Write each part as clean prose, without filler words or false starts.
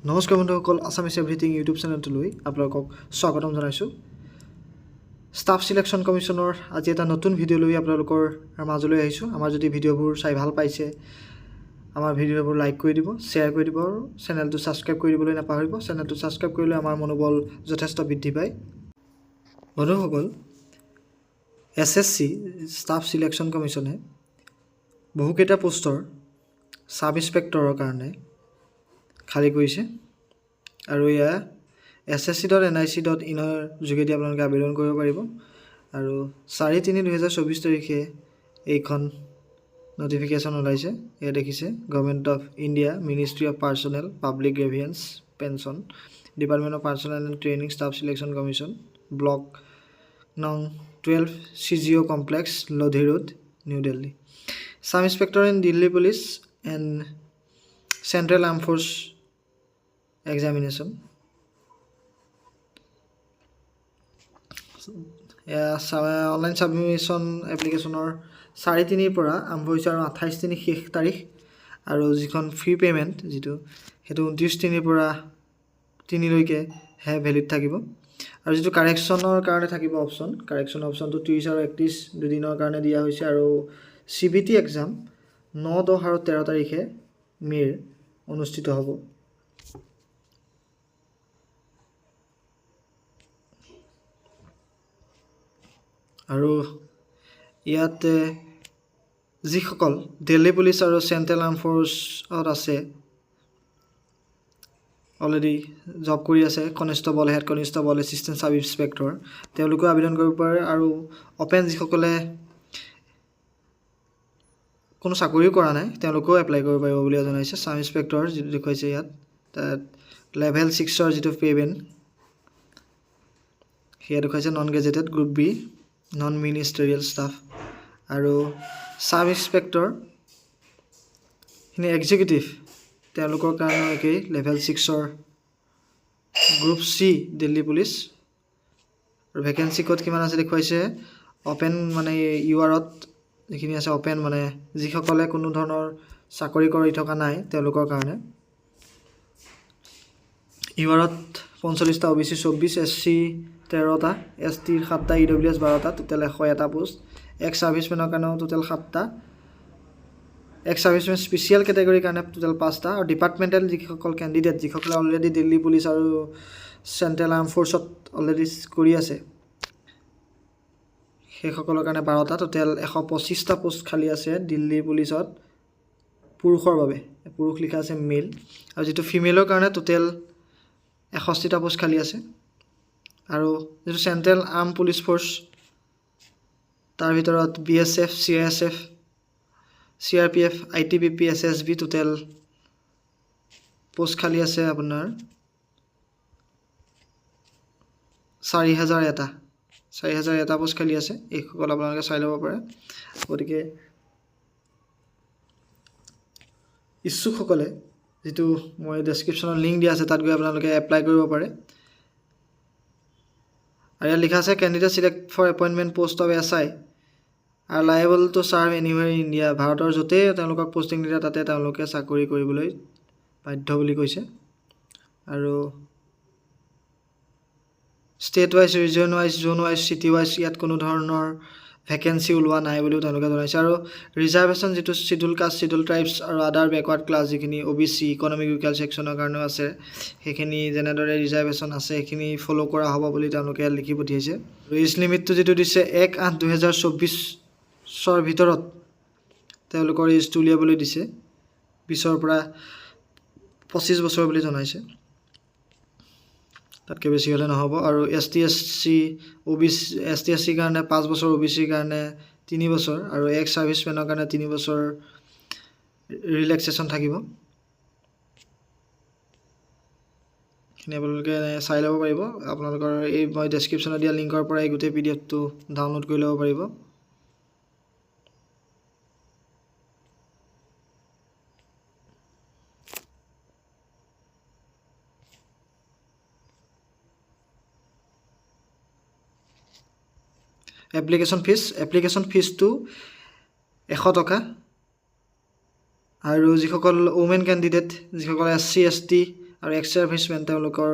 নমস্কাৰ বন্ধুসকল, Assamese everything YouTube চেনেলটোলৈ আপোনালোকক স্বাগতম জনাইছোঁ। ষ্টাফ চিলেকশ্যন কমিশ্যনৰ আজি এটা নতুন ভিডিঅ' লৈ আপোনালোকৰ মাজলৈ আহিছোঁ। আমাৰ যদি ভিডিঅ'বোৰ চাই ভাল পাইছে, আমাৰ ভিডিঅ'বোৰ লাইক কৰি দিব, শ্বেয়াৰ কৰি দিব আৰু চেনেলটো ছাবস্ক্ৰাইব কৰি দিবলৈ নাপাহৰিব। চেনেলটো ছাবস্ক্ৰাইব কৰিলে আমাৰ মনোবল যথেষ্ট বৃদ্ধি পায়। বন্ধুসকল, SSC ষ্টাফ চিলেকশ্যন কমিশ্যনে বহুকেইটা পোষ্টৰ ছাব ইন্সপেক্টৰৰ কাৰণে খালী কৰিছে আৰু এয়া ssc.nic.in যোগেদি আপোনালোকে আবেদন কৰিব পাৰিব। আৰু 4/3/2024 তাৰিখে এইখন নটিফিকেশ্যন ওলাইছে। এয়া দেখিছে, government of India, ministry of personnel, public grievance, pension, department of personnel and training, staff selection commission, block নং 12 CGO complex, Lodhi road, new Delhi. Sub inspector in Delhi police and central armed force examination. Online submission এপ্লিকেশ্যনৰ 4/3 পৰা আৰম্ভ হৈছে আৰু 28/3 শেষ তাৰিখ। আৰু যিখন ফ্ৰী পে'মেণ্ট যিটো, সেইটো 29/3 পৰা 3লৈকেহে ভেলিড থাকিব। আৰু যিটো কাৰেকশ্যনৰ কাৰণে থাকিব অপশ্যন, কাৰেকশ্যন অপশ্যনটো 30 আৰু 31 দুদিনৰ কাৰণে দিয়া হৈছে। আৰু CBT এক্সাম 9, 10 আৰু 13 তাৰিখে মে'ৰ অনুষ্ঠিত হ'ব। আৰু ইয়াত যিসকল দিল্লী পুলিচ আৰু চেণ্ট্ৰেল আৰ্ম ফ'ৰ্চত আছে, অলৰেডি জব কৰি আছে, constable, head constable, assistant sub inspector, তেওঁলোকেও আবেদন কৰিব পাৰে। আৰু অপেন যিসকলে কোনো চাকৰিও কৰা নাই, তেওঁলোকেও এপ্লাই কৰিব পাৰিব বুলি জনাইছে। ছাব ইন্সপেক্টৰ যিটো দেখুৱাইছে ইয়াত, তাত লেভেল 6ৰ যিটো পে'মেণ্ট সেয়া দেখুৱাইছে। Non gazetted group B, non ministerial staff. আৰু ছাব ইন্সপেক্টৰখিনি এক্সিকিউটিভ, তেওঁলোকৰ কাৰণেও একেই, লেভেল 6ৰ গ্ৰুপ C, দিল্লী পুলিচ। আৰু ভেকেঞ্চি ক'ত কিমান আছে দেখুৱাইছে। অপেন মানে URত যিখিনি আছে, অপেন মানে যিসকলে কোনো ধৰণৰ চাকৰি কৰি থকা নাই তেওঁলোকৰ কাৰণে। URত 45টা, OBC 24, SC 13টা, ST 7টা, EWS 12টা, টোটেল 101টা পোষ্ট। এক্স ছাৰ্ভিচমেনৰ কাৰণেও টোটেল 7টা, এক্স ছাৰ্ভিচমেন স্পেচিয়েল কেটেগৰীৰ কাৰণে টোটেল 5টা। আৰু ডিপাৰ্টমেণ্টেল যিসকল কেণ্ডিডেট, যিসকলে অলৰেডি দিল্লী পুলিচ আৰু চেণ্ট্ৰেল আৰ্ম ফ'ৰ্চত অলৰেডি কৰি আছে, সেইসকলৰ কাৰণে 12টা। টোটেল 125টা পোষ্ট খালী আছে দিল্লী পুলিচত পুৰুষৰ বাবে। পুৰুষ লিখা আছে মেল। আৰু যিটো ফিমেলৰ কাৰণে টোটেল 61টা পোষ্ট খালী আছে। আৰু যিটো চেণ্ট্ৰেল আৰ্ম পুলিচ ফ'ৰ্চ, তাৰ ভিতৰত BSF, CISF, CRPF, ITBP, SSB, total post খালী আছে আপোনাৰ 4,001টা পোষ্ট খালী আছে। এইসকল আপোনালোকে চাই ল'ব পাৰে। গতিকে ইচ্ছুকসকলে, যিটো মই ডেছক্ৰিপশ্যনত লিংক দিয়া আছে, তাত গৈ আপোনালোকে এপ্লাই কৰিব পাৰে। আৰু ইয়াত লিখা আছে, candidate select for appointment post of SI আৰু liable to serve anywhere in India. ভাৰতৰ য'তেই তেওঁলোকক পষ্টিং দিয়ে তাতে তেওঁলোকে চাকৰি কৰিবলৈ বাধ্য বুলি কৈছে। আৰু state wise, region wise, zone wise, city wise ইয়াত কোনো ধৰণৰ ভেকেঞ্চি ওলোৱা নাই বুলিও তেওঁলোকে জনাইছে। আৰু ৰিজাৰ্ভেশ্যন যিটো চিডুল কাষ্ট, চিডুল ট্ৰাইবছ আৰু আদাৰ বেকৱাৰ্ড ক্লাছ, যিখিনি OBC ইকনমিক উইকাৰ ছেকশ্যনৰ কাৰণেও আছে, সেইখিনি যেনেদৰে ৰিজাৰ্ভেশ্যন আছে সেইখিনি ফ'ল' কৰা হ'ব বুলি তেওঁলোকে লিখি পঠিয়াইছে। আৰু এজ লিমিটটো যিটো দিছে 1/8/2024 ভিতৰত তেওঁলোকৰ এজটো উলিয়াবলৈ দিছে, 20ৰ পৰা 25 বছৰ বুলি জনাইছে, তাতকৈ বেছি হ'লে নহ'ব। আৰু ST SC কাৰণে 5 বছৰ, OBC কাৰণে 3 বছৰ, আৰু এক্স ছাৰ্ভিচমেনৰ কাৰণে 3 বছৰ ৰিলেক্সেশ্যন থাকিব। সেইখিনি আপোনালোকে চাই ল'ব পাৰিব। আপোনালোকৰ এই মই ডেছক্ৰিপশ্যনত দিয়া লিংকৰ পৰা এই গোটেই PDFটো ডাউনলোড কৰি ল'ব পাৰিব। এপ্লিকেশ্যন ফিজটো 100 টকা। আৰু যিসকল ওমেন কেণ্ডিডেট, যিসকল SC ST আৰু এক্স ছাৰ্ভিচমেন তেওঁলোকৰ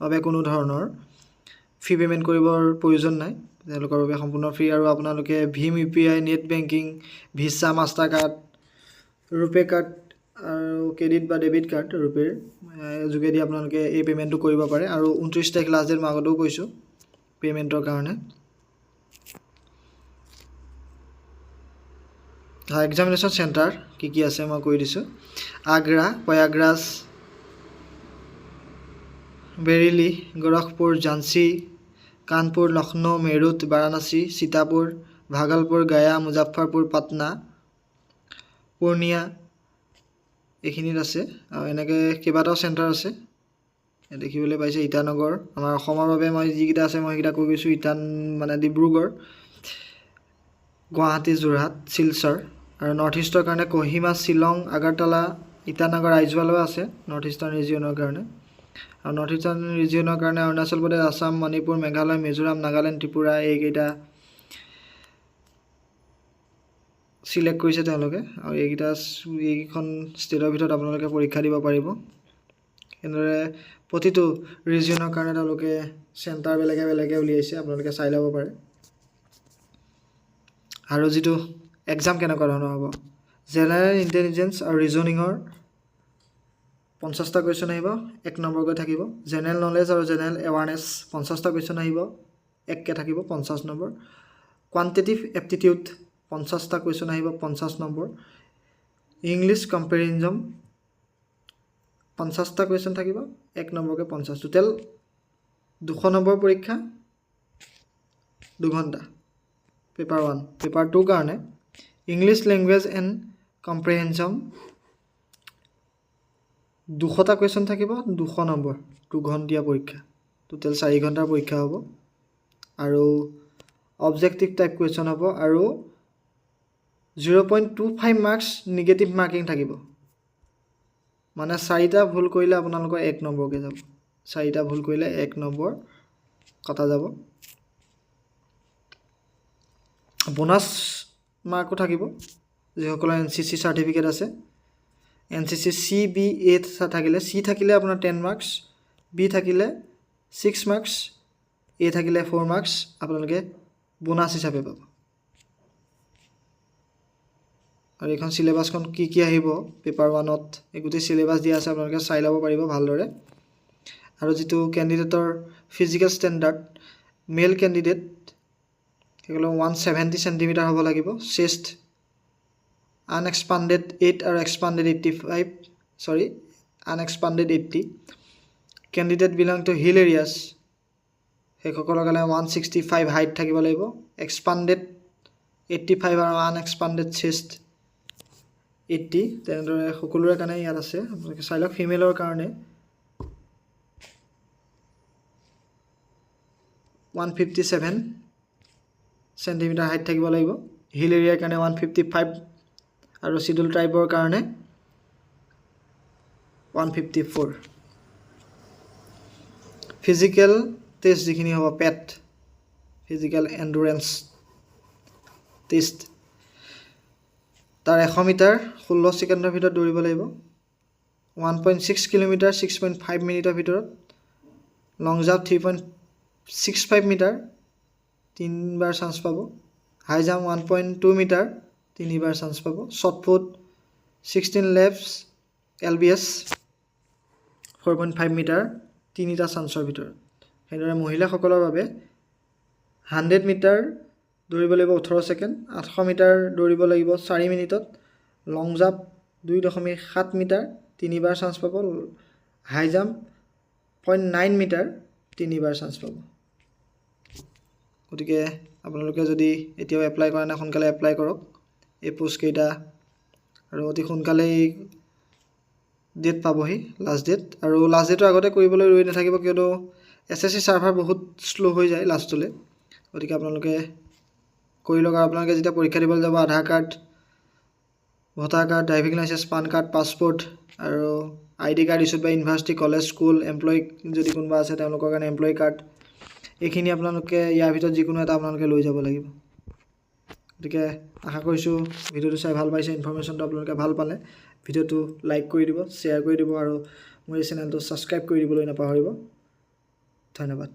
বাবে কোনো ধৰণৰ ফি পে'মেণ্ট কৰিবৰ প্ৰয়োজন নাই, তেওঁলোকৰ বাবে সম্পূৰ্ণ ফ্ৰী। আৰু আপোনালোকে Bhim UPI, net banking, visa, master card, RuPay card আৰু ক্ৰেডিট বা ডেবিট কাৰ্ড ৰুপেৰ যোগেদি আপোনালোকে এই পে'মেণ্টটো কৰিব পাৰে। আৰু 29 তাৰিখ লাষ্ট ডেট, মই আগতেও কৈছোঁ পে'মেণ্টৰ কাৰণে। এক্সামিনেশ্যন চেণ্টাৰ কি আছে মই কৈ দিছোঁ। আগ্ৰা, প্ৰয়াগৰাজ, বেৰেলী, গোৰখপুৰ, ঝান্সী, কানপুৰ, লক্ষ্ণৌ, মেৰুত, বাৰাণসী, সীতাপুৰ, ভাগলপুৰ, গয়া, মুজাফ্ফৰপুৰ, পাটনা, পূৰ্ণিয়া এইখিনিত আছে। আৰু এনেকৈ কেইবাটাও চেণ্টাৰ আছে দেখিবলৈ পাইছে। ইটানগৰ, আমাৰ অসমৰ বাবে মই যিকেইটা আছে মই সেইকেইটা কৈ গৈছোঁ। ডিব্ৰুগড়, গুৱাহাটী, যোৰহাট, শিলচৰ। আৰু নৰ্থ ইষ্টৰ কাৰণে কহিমা, শ্বিলং, আগৰতলা, ইটানগৰ, আইজৱালো আছে নৰ্থ ইষ্টাৰ্ণ ৰিজিয়নৰ কাৰণে। আৰু নৰ্থ ইষ্টাৰ্ণ ৰিজিয়নৰ কাৰণে অৰুণাচল প্ৰদেশ, আছাম, মণিপুৰ, মেঘালয়, মিজোৰাম, নাগালেণ্ড, ত্ৰিপুৰা এইকেইটা চিলেক্ট কৰিছে তেওঁলোকে। আৰু এইকেইখন ষ্টেটৰ ভিতৰত আপোনালোকে পৰীক্ষা দিব পাৰিব। এনেদৰে প্ৰতিটো ৰিজিয়নৰ কাৰণে তেওঁলোকে চেণ্টাৰ বেলেগে উলিয়াইছে, আপোনালোকে চাই ল'ব পাৰে। আৰু যিটো এক্সাম কেনেকুৱা ধৰণৰ হ'ব, জেনেৰেল ইণ্টেলিজেঞ্চ আৰু ৰিজনিঙৰ 50টা কুৱেশ্যন আহিব, 1 নম্বৰকৈ থাকিব। জেনেৰেল নলেজ আৰু জেনেৰেল এৱাৰনেছ 50টা কুৱেশ্যন আহিব, 1কৈ থাকিব 50 নম্বৰ। কোৱান্টিটিভ এপ্টিটিউড 50টা কুৱেশ্যন আহিব, 50 নম্বৰ। ইংলিছ কম্পেৰিজম 50টা কুৱেশ্যন থাকিব, 1 নম্বৰকৈ 50। টোটেল 200 নম্বৰ পৰীক্ষা, 2 ঘণ্টা। পেপাৰ 1। পেপাৰ 2 কাৰণে ইংলিছ লেংগুৱেজ এণ্ড কম্প্ৰেহেনশ্যন 200টা কুৱেশ্যন থাকিব, 200 নম্বৰ, 2 ঘণ্টীয়া পৰীক্ষা। টোটেল 4 ঘণ্টাৰ পৰীক্ষা হ'ব। আৰু অবজেক্টিভ টাইপ কুৱেশ্যন হ'ব। আৰু 0.25 মাৰ্কছ নিগেটিভ মাৰ্কিং থাকিব। মানে 4টা ভুল কৰিলে আপোনালোকৰ 1 নম্বৰকৈ যাব। 4টা ভুল কৰিলে 1 নম্বৰ কটা যাব। বোনাছ মাৰ্কো থাকিব যিসকলৰ NCC চাৰ্টিফিকেট আছে। NCC CBA থাকিলে, C থাকিলে আপোনাৰ 10 মাৰ্কছ, B থাকিলে 6 মাৰ্কছ, A থাকিলে 4 মাৰ্কছ আপোনালোকে বোনাছ হিচাপে পাব। আৰু এইখন চিলেবাছখন কি আহিব পেপাৰ 1ত এই গোটেই চিলেবাছ দিয়া আছে, আপোনালোকে চাই ল'ব পাৰিব ভালদৰে। আৰু যিটো কেণ্ডিডেটৰ ফিজিকেল ষ্টেণ্ডাৰ্ড, মেল কেণ্ডিডেট সেইসকলৰ 170 চেণ্টিমিটাৰ হ'ব লাগিব। চেষ্ট আনএক্সপাণ্ডেড 8 আৰু expanded 80। Candidate belong to hill areas সেইসকলৰ কাৰণে 165 হাইট থাকিব লাগিব। এক্সপাণ্ডেড 85 আৰু আনএক্সপাণ্ডেড চেষ্ট 80। তেনেদৰে সকলোৰে কাৰণে ইয়াত আছে, আপোনালোকে চাই লওক। ফিমেলৰ কাৰণে 157 চেণ্টিমিটাৰ হাইট থাকিব লাগিব। হিল এৰিয়াৰ কাৰণে 155 আৰু চিডুল ট্ৰাইবৰ কাৰণে 154। ফিজিকেল টেষ্ট যিখিনি হ'ব, পেট ফিজিকেল এণ্ডুৰেঞ্চ টেষ্ট, তাৰ 100 মিটাৰ 16 ছেকেণ্ডৰ ভিতৰত দৌৰিব লাগিব। 1.6 কিলোমিটাৰ 6.5 মিনিটৰ ভিতৰত। লং জাম্প 3.65 মিটাৰ 3বাৰ চান্স পাব। হাই জাম্প 1.2 মিটাৰ 3বাৰ চান্স পাব। শ্বটপুট 16 লেপছ LBS 4.5 মিটাৰ 3টা চান্সৰ ভিতৰত। সেইদৰে মহিলাসকলৰ বাবে 100 মিটাৰ দৌৰিব লাগিব 18 ছেকেণ্ড, 800 মিটাৰ দৌৰিব লাগিব 4 মিনিটত। লং জাম্প 2.7 মিটাৰ 3বাৰ চান্স পাব। হাই জাম্প 0.9 মিটাৰ 3বাৰ চান্স পাব। গতিকে আপোনালোকে যদি এতিয়াও এপ্লাই কৰা নাই, সোনকালে এপ্লাই কৰক এই পোষ্টকেইটা। আৰু অতি সোনকালেই ডেট পাবহি, লাষ্ট ডেট। আৰু লাষ্ট ডেটৰ আগতে কৰিবলৈ ৰৈ নাথাকিব, কিয়নো SSC ছাৰ্ভাৰ বহুত শ্ল' হৈ যায় লাষ্টলৈ। গতিকে আপোনালোকে কৰি লওক। আৰু আপোনালোকে যেতিয়া পৰীক্ষা দিবলৈ যাব, Aadhaar card, voter card, driving licence, PAN card, passport আৰু ID card issued by university, college, school, employee যদি কোনোবা আছে তেওঁলোকৰ কাৰণে এমপ্লয়ী কাৰ্ড, এইখিনি আপোনালোকে ইয়াৰ ভিতৰত যিকোনো এটা আপোনালোকে লৈ যাব লাগিব। গতিকে আশা কৰিছোঁ ভিডিঅ'টো চাই ভাল পাইছে, ইনফৰমেশ্যনটো আপোনালোকে ভাল পালে ভিডিঅ'টো লাইক কৰি দিব, শ্বেয়াৰ কৰি দিব আৰু মোৰ এই চেনেলটো ছাবস্ক্ৰাইব কৰি দিবলৈ নাপাহৰিব। ধন্যবাদ।